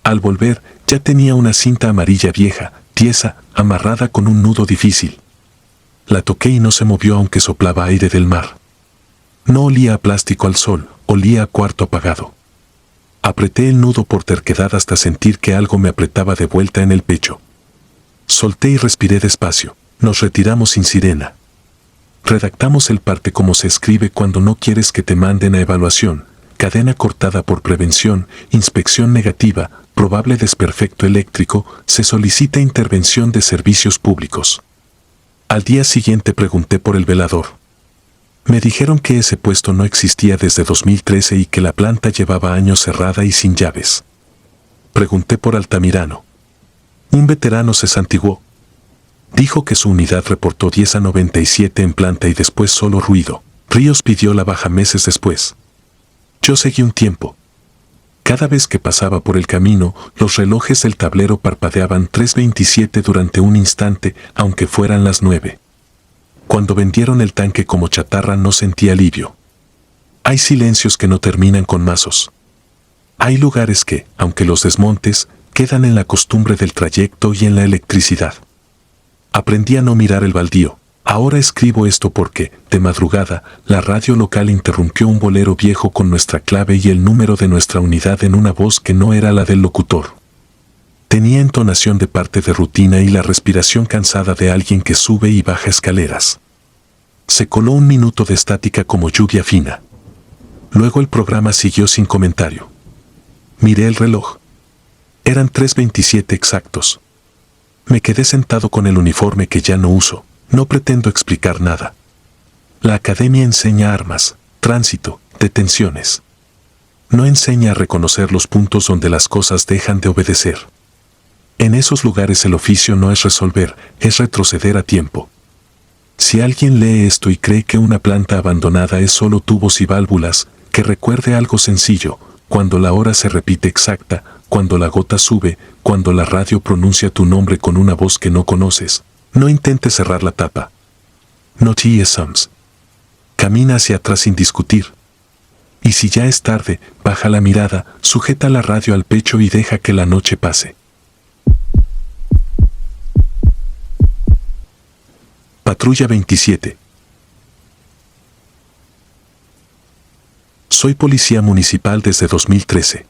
Al volver, ya tenía una cinta amarilla vieja, tiesa, amarrada con un nudo difícil. La toqué y no se movió aunque soplaba aire del mar. No olía a plástico al sol, olía a cuarto apagado. Apreté el nudo por terquedad hasta sentir que algo me apretaba de vuelta en el pecho. Solté y respiré despacio. Nos retiramos sin sirena. Redactamos el parte como se escribe cuando no quieres que te manden a evaluación. Cadena cortada por prevención, inspección negativa, probable desperfecto eléctrico, se solicita intervención de servicios públicos. Al día siguiente pregunté por el velador. Me dijeron que ese puesto no existía desde 2013 y que la planta llevaba años cerrada y sin llaves. Pregunté por Altamirano. Un veterano se santiguó. Dijo que su unidad reportó 10 a 97 en planta y después solo ruido. Ríos pidió la baja meses después. Yo seguí un tiempo. Cada vez que pasaba por el camino, los relojes del tablero parpadeaban 3:27 durante un instante, aunque fueran las 9. Cuando vendieron el tanque como chatarra no sentí alivio. Hay silencios que no terminan con mazos. Hay lugares que, aunque los desmontes, quedan en la costumbre del trayecto y en la electricidad. Aprendí a no mirar el baldío. Ahora escribo esto porque, de madrugada, la radio local interrumpió un bolero viejo con nuestra clave y el número de nuestra unidad en una voz que no era la del locutor. Tenía entonación de parte de rutina y la respiración cansada de alguien que sube y baja escaleras. Se coló un minuto de estática como lluvia fina. Luego el programa siguió sin comentario. Miré el reloj. Eran 3:27 exactos. Me quedé sentado con el uniforme que ya no uso. No pretendo explicar nada. La academia enseña armas, tránsito, detenciones. No enseña a reconocer los puntos donde las cosas dejan de obedecer. En esos lugares el oficio no es resolver, es retroceder a tiempo. Si alguien lee esto y cree que una planta abandonada es solo tubos y válvulas, que recuerde algo sencillo, cuando la hora se repite exacta, cuando la gota sube, cuando la radio pronuncia tu nombre con una voz que no conoces, no intentes cerrar la tapa. No te assumes. Camina hacia atrás sin discutir. Y si ya es tarde, baja la mirada, sujeta la radio al pecho y deja que la noche pase. Patrulla 27. Soy policía municipal desde 2013.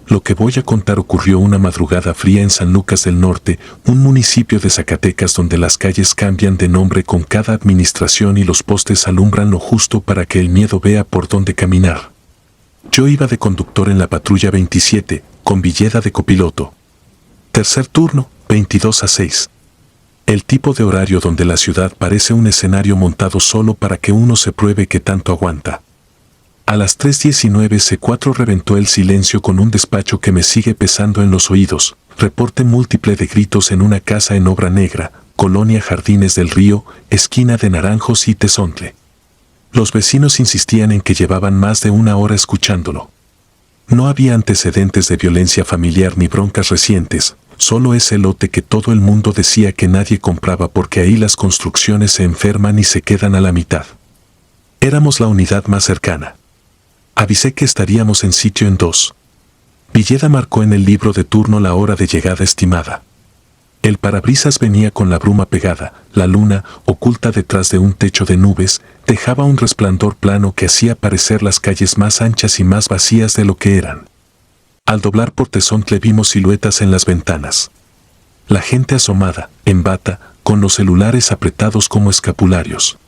Lo que voy a contar ocurrió una madrugada fría en San Lucas del Norte, un municipio de Zacatecas donde las calles cambian de nombre con cada administración y los postes alumbran lo justo para que el miedo vea por dónde caminar. Yo iba de conductor en la patrulla 27, con Villeda de copiloto. Tercer turno, 22 a 6. El tipo de horario donde la ciudad parece un escenario montado solo para que uno se pruebe que tanto aguanta. A las 3:19 C4 reventó el silencio con un despacho que me sigue pesando en los oídos. Reporte múltiple de gritos en una casa en obra negra, Colonia Jardines del Río, esquina de Naranjos y Tezontle. Los vecinos insistían en que llevaban más de una hora escuchándolo. No había antecedentes de violencia familiar ni broncas recientes, solo ese lote que todo el mundo decía que nadie compraba porque ahí las construcciones se enferman y se quedan a la mitad. Éramos la unidad más cercana. Avisé que estaríamos en sitio en 2. Villeda marcó en el libro de turno la hora de llegada estimada. El parabrisas venía con la bruma pegada, la luna, oculta detrás de un techo de nubes, dejaba un resplandor plano que hacía parecer las calles más anchas y más vacías de lo que eran. Al doblar por Tezontle vimos siluetas en las ventanas. La gente asomada, en bata, con los celulares apretados como escapularios.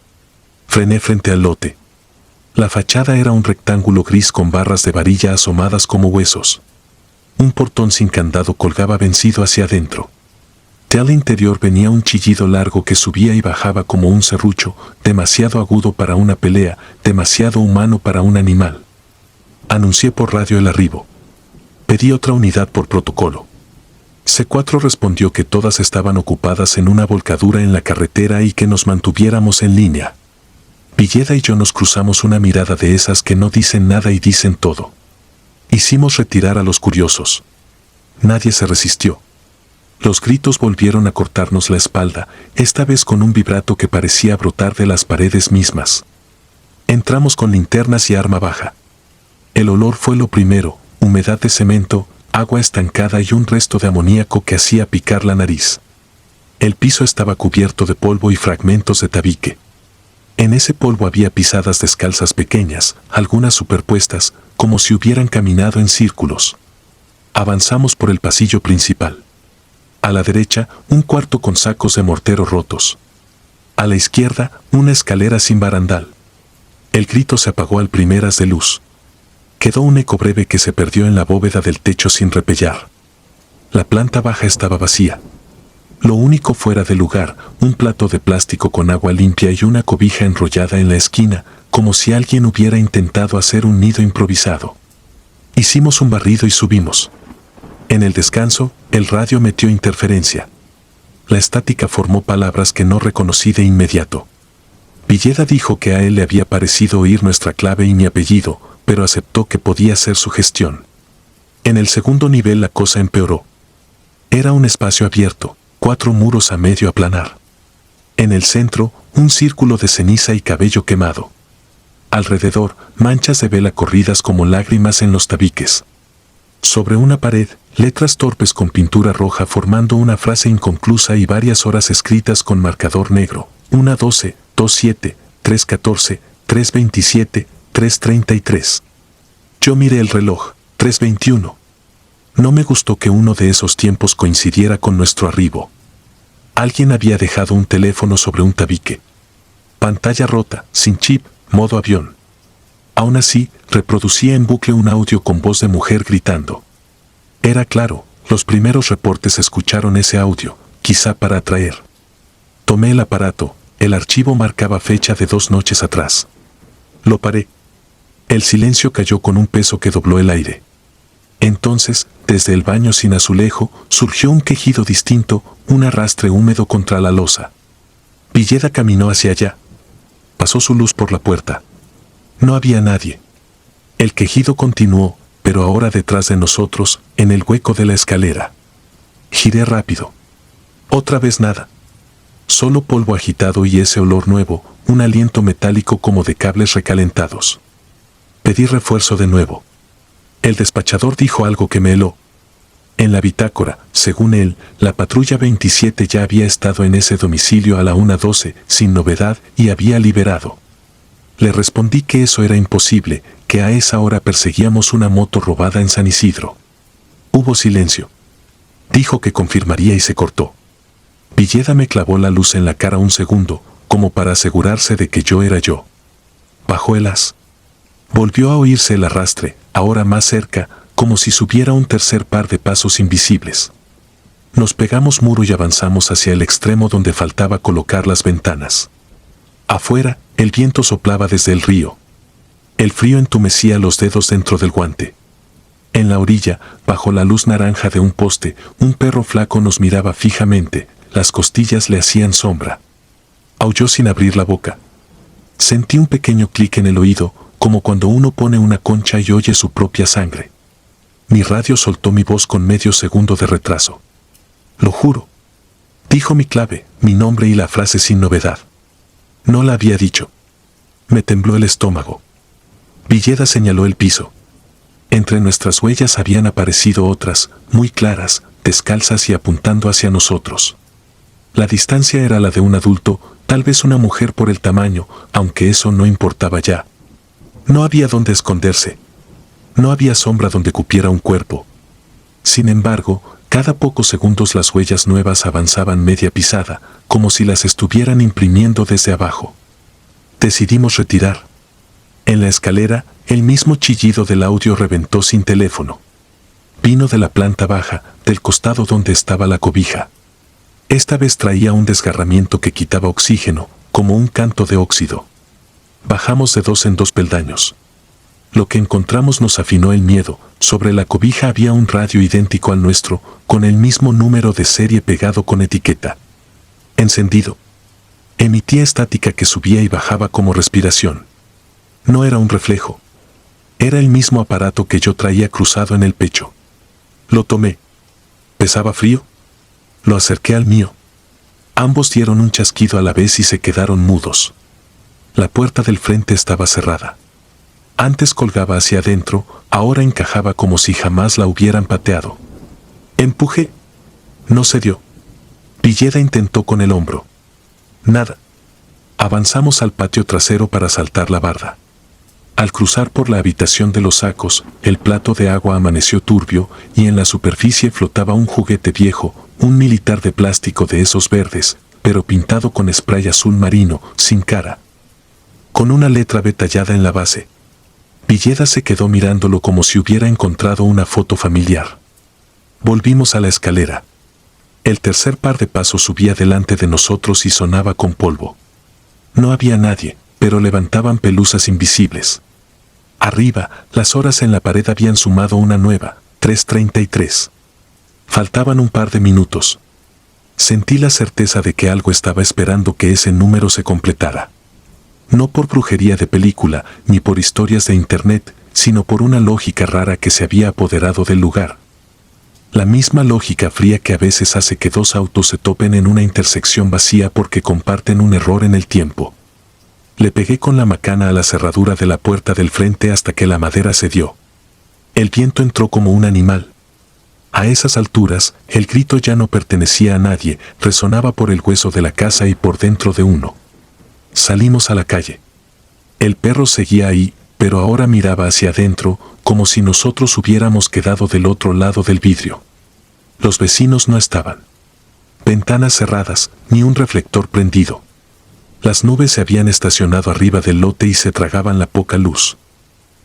Frené frente al lote. La fachada era un rectángulo gris con barras de varilla asomadas como huesos. Un portón sin candado colgaba vencido hacia adentro. Del interior venía un chillido largo que subía y bajaba como un serrucho, demasiado agudo para una pelea, demasiado humano para un animal. Anuncié por radio el arribo. Pedí otra unidad por protocolo. C4 respondió que todas estaban ocupadas en una volcadura en la carretera y que nos mantuviéramos en línea. Villeda y yo nos cruzamos una mirada de esas que no dicen nada y dicen todo. Hicimos retirar a los curiosos. Nadie se resistió. Los gritos volvieron a cortarnos la espalda, esta vez con un vibrato que parecía brotar de las paredes mismas. Entramos con linternas y arma baja. El olor fue lo primero, humedad de cemento, agua estancada y un resto de amoníaco que hacía picar la nariz. El piso estaba cubierto de polvo y fragmentos de tabique. En ese polvo había pisadas descalzas pequeñas, algunas superpuestas, como si hubieran caminado en círculos. Avanzamos por el pasillo principal. A la derecha, un cuarto con sacos de mortero rotos. A la izquierda, una escalera sin barandal. El grito se apagó al primer haz de luz. Quedó un eco breve que se perdió en la bóveda del techo sin repellar. La planta baja estaba vacía. Lo único fuera de lugar, un plato de plástico con agua limpia y una cobija enrollada en la esquina, como si alguien hubiera intentado hacer un nido improvisado. Hicimos un barrido y subimos. En el descanso, el radio metió interferencia. La estática formó palabras que no reconocí de inmediato. Villeda dijo que a él le había parecido oír nuestra clave y mi apellido, pero aceptó que podía ser su gestión. En el segundo nivel la cosa empeoró. Era un espacio abierto, 4 muros a medio aplanar. En el centro, un círculo de ceniza y cabello quemado. Alrededor, manchas de vela corridas como lágrimas en los tabiques. Sobre una pared, letras torpes con pintura roja formando una frase inconclusa y varias horas escritas con marcador negro. 1:12, 2:7, 3:14, 3:27, 3:33. Yo miré el reloj, 3:21. No me gustó que uno de esos tiempos coincidiera con nuestro arribo. Alguien había dejado un teléfono sobre un tabique. Pantalla rota, sin chip, modo avión. Aún así, reproducía en bucle un audio con voz de mujer gritando. Era claro, los primeros reportes escucharon ese audio, quizá para atraer. Tomé el aparato, el archivo marcaba fecha de 2 noches atrás. Lo paré. El silencio cayó con un peso que dobló el aire. Entonces, desde el baño sin azulejo, surgió un quejido distinto, un arrastre húmedo contra la losa. Villeda caminó hacia allá. Pasó su luz por la puerta. No había nadie. El quejido continuó, pero ahora detrás de nosotros, en el hueco de la escalera. Giré rápido. Otra vez nada. Solo polvo agitado y ese olor nuevo, un aliento metálico como de cables recalentados. Pedí refuerzo de nuevo. El despachador dijo algo que me heló. En la bitácora, según él, la patrulla 27 ya había estado en ese domicilio a la 1:12, sin novedad, y había liberado. Le respondí que eso era imposible, que a esa hora perseguíamos una moto robada en San Isidro. Hubo silencio. Dijo que confirmaría y se cortó. Villeda me clavó la luz en la cara un segundo, como para asegurarse de que yo era yo. Bajó el haz. Volvió a oírse el arrastre, ahora más cerca, como si subiera un tercer par de pasos invisibles. Nos pegamos muro y avanzamos hacia el extremo donde faltaba colocar las ventanas. Afuera, el viento soplaba desde el río. El frío entumecía los dedos dentro del guante. En la orilla, bajo la luz naranja de un poste, un perro flaco nos miraba fijamente, las costillas le hacían sombra. Aulló sin abrir la boca. Sentí un pequeño clic en el oído, como cuando uno pone una concha y oye su propia sangre. Mi radio soltó mi voz con medio segundo de retraso. Lo juro. Dijo mi clave, mi nombre y la frase sin novedad. No la había dicho. Me tembló el estómago. Villeda señaló el piso. Entre nuestras huellas habían aparecido otras, muy claras, descalzas y apuntando hacia nosotros. La distancia era la de un adulto, tal vez una mujer por el tamaño, aunque eso no importaba ya. No había dónde esconderse. No había sombra donde cupiera un cuerpo. Sin embargo, cada pocos segundos las huellas nuevas avanzaban media pisada, como si las estuvieran imprimiendo desde abajo. Decidimos retirar. En la escalera, el mismo chillido del audio reventó sin teléfono. Vino de la planta baja, del costado donde estaba la cobija. Esta vez traía un desgarramiento que quitaba oxígeno, como un canto de óxido. Bajamos de 2 en 2 peldaños. Lo que encontramos nos afinó el miedo. Sobre la cobija había un radio idéntico al nuestro, con el mismo número de serie pegado con etiqueta. Encendido. Emitía estática que subía y bajaba como respiración. No era un reflejo. Era el mismo aparato que yo traía cruzado en el pecho. Lo tomé. ¿Pesaba frío? Lo acerqué al mío. Ambos dieron un chasquido a la vez y se quedaron mudos. La puerta del frente estaba cerrada. Antes colgaba hacia adentro, ahora encajaba como si jamás la hubieran pateado. Empujé. No se dio. Villeda intentó con el hombro. Nada. Avanzamos al patio trasero para saltar la barda. Al cruzar por la habitación de los sacos, el plato de agua amaneció turbio y en la superficie flotaba un juguete viejo, un militar de plástico de esos verdes, pero pintado con spray azul marino, sin cara. Con una letra B tallada en la base. Villeda se quedó mirándolo como si hubiera encontrado una foto familiar. Volvimos a la escalera. El tercer par de pasos subía delante de nosotros y sonaba con polvo. No había nadie, pero levantaban pelusas invisibles. Arriba, las horas en la pared habían sumado una nueva, 3:33. Faltaban un par de minutos. Sentí la certeza de que algo estaba esperando que ese número se completara. No por brujería de película, ni por historias de internet, sino por una lógica rara que se había apoderado del lugar. La misma lógica fría que a veces hace que dos autos se topen en una intersección vacía porque comparten un error en el tiempo. Le pegué con la macana a la cerradura de la puerta del frente hasta que la madera cedió. El viento entró como un animal. A esas alturas, el grito ya no pertenecía a nadie, resonaba por el hueso de la casa y por dentro de uno. Salimos a la calle. El perro seguía ahí, pero ahora miraba hacia adentro, como si nosotros hubiéramos quedado del otro lado del vidrio. Los vecinos no estaban. Ventanas cerradas, ni un reflector prendido. Las nubes se habían estacionado arriba del lote y se tragaban la poca luz.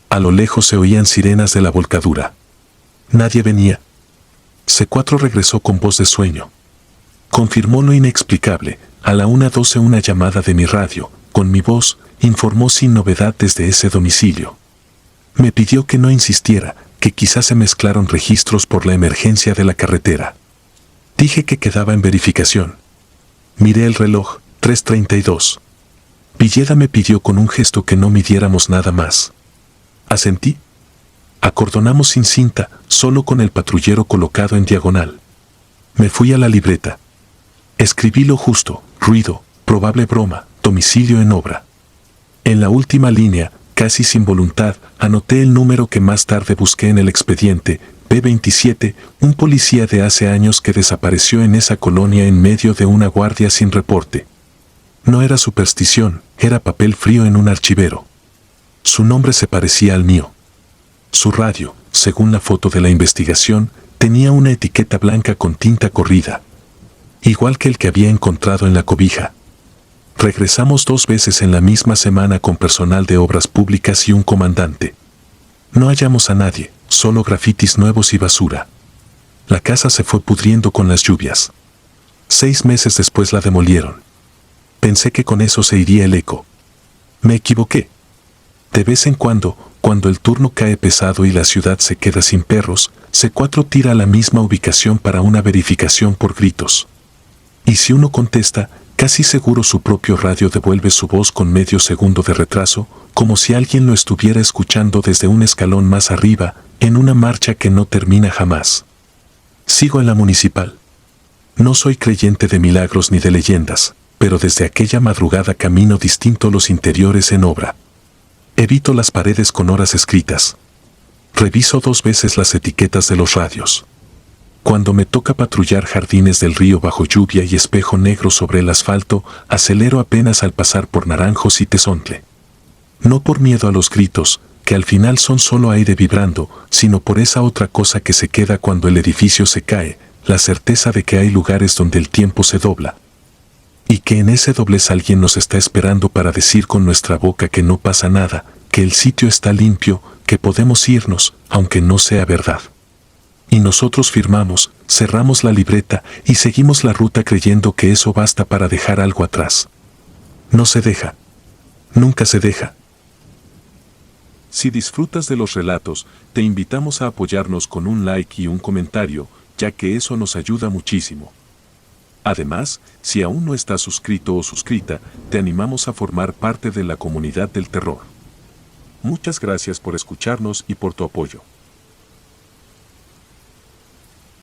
A lo lejos se oían sirenas de la volcadura. Nadie venía. C4 regresó con voz de sueño. Confirmó lo inexplicable. A la 1:12 una llamada de mi radio, con mi voz, informó sin novedad desde ese domicilio. Me pidió que no insistiera, que quizás se mezclaron registros por la emergencia de la carretera. Dije que quedaba en verificación. Miré el reloj, 3:32. Villeda me pidió con un gesto que no midiéramos nada más. Asentí. Acordonamos sin cinta, solo con el patrullero colocado en diagonal. Me fui a la libreta. Escribí lo justo, ruido, probable broma, domicilio en obra. En la última línea, casi sin voluntad, anoté el número que más tarde busqué en el expediente, B27, un policía de hace años que desapareció en esa colonia en medio de una guardia sin reporte. No era superstición, era papel frío en un archivero. Su nombre se parecía al mío. Su radio, según la foto de la investigación, tenía una etiqueta blanca con tinta corrida. Igual que el que había encontrado en la cobija. Regresamos 2 veces en la misma semana con personal de obras públicas y un comandante. No hallamos a nadie, solo grafitis nuevos y basura. La casa se fue pudriendo con las lluvias. 6 meses después la demolieron. Pensé que con eso se iría el eco. Me equivoqué. De vez en cuando el turno cae pesado y la ciudad se queda sin perros, C4 tira a la misma ubicación para una verificación por gritos. Y si uno contesta, casi seguro su propio radio devuelve su voz con medio segundo de retraso, como si alguien lo estuviera escuchando desde un escalón más arriba, en una marcha que no termina jamás. Sigo en la municipal. No soy creyente de milagros ni de leyendas, pero desde aquella madrugada camino distinto los interiores en obra. Evito las paredes con horas escritas. Reviso 2 veces las etiquetas de los radios. Cuando me toca patrullar jardines del río bajo lluvia y espejo negro sobre el asfalto, acelero apenas al pasar por Naranjos y Tezontle. No por miedo a los gritos, que al final son solo aire vibrando, sino por esa otra cosa que se queda cuando el edificio se cae, la certeza de que hay lugares donde el tiempo se dobla. Y que en ese doblez alguien nos está esperando para decir con nuestra boca que no pasa nada, que el sitio está limpio, que podemos irnos, aunque no sea verdad. Y nosotros firmamos, cerramos la libreta y seguimos la ruta creyendo que eso basta para dejar algo atrás. No se deja. Nunca se deja. Si disfrutas de los relatos, te invitamos a apoyarnos con un like y un comentario, ya que eso nos ayuda muchísimo. Además, si aún no estás suscrito o suscrita, te animamos a formar parte de la comunidad del terror. Muchas gracias por escucharnos y por tu apoyo.